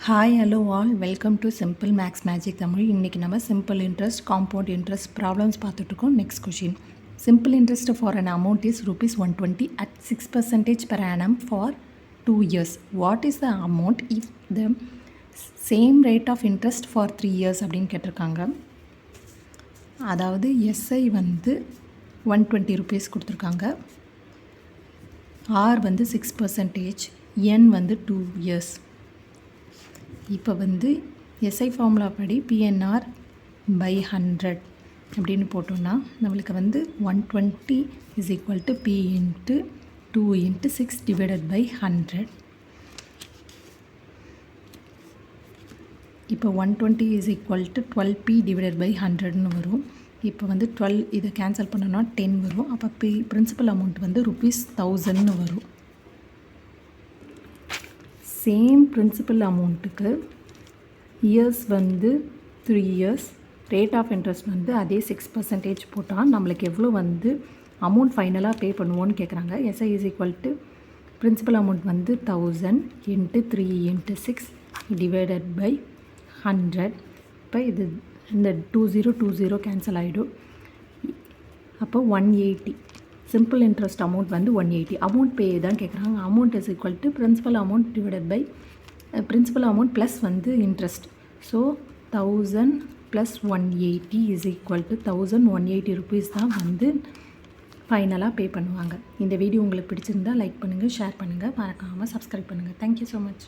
Hi hello all welcome to simple maths magic Tamil. இன்றைக்கி நம்ம simple interest compound interest problems பார்த்துட்ருக்கோம். Next question. Simple interest for an amount is ₹120 at 6% per annum for 2 years. What is the amount if the same rate of interest for 3 years அப்படின்னு கேட்டிருக்காங்க. அதாவது SI வந்து ₹120 கொடுத்துருக்காங்க, R வந்து 6%, என் வந்து 2 years. இப்போ வந்து எஸ்ஐ ஃபார்முலா படி பிஎன்ஆர் பை 100 அப்படின்னு போட்டோம்னா நம்மளுக்கு வந்து 120 is equal to P into 2 into 6 divided by 100. இப்போ 120 is equal to 12p divided by 100ன்னு வரும். இப்போ வந்து 12 இதை கேன்சல் பண்ணோன்னா 10 வரும். அப்போ பிரின்சிபல் அமௌண்ட் வந்து ₹1000ன்னு வரும். சேம் பிரின்சிபல் அமௌண்ட்டுக்கு இயர்ஸ் வந்து 3 years, ரேட் ஆஃப் இன்ட்ரெஸ்ட் வந்து அதே 6% போட்டால் நம்மளுக்கு எவ்வளோ வந்து அமௌண்ட் ஃபைனலாக பே பண்ணுவோன்னு கேட்குறாங்க. SI is equal to principal amount வந்து 1000 இன்ட்டு 3 இன்ட்டு 6 டிவைடட் பை 100. இப்போ இது இந்த 20 கேன்சல் ஆகிடும். அப்போ 180. சிம்பிள் இன்ட்ரெஸ்ட் அமௌண்ட் வந்து 180. அமௌண்ட் பே தான் கேட்குறாங்க. Amount is equal to principal amount divided by principal amount plus வந்து interest. So 1000 + 180 is equal to ₹1180 தான் வந்து ஃபைனலாக பே பண்ணுவாங்க. இந்த வீடியோ உங்களுக்கு பிடிச்சிருந்தால் லைக் பண்ணுங்கள், ஷேர் பண்ணுங்கள், மறக்காமல் சப்ஸ்கிரைப் பண்ணுங்கள். Thank you so much.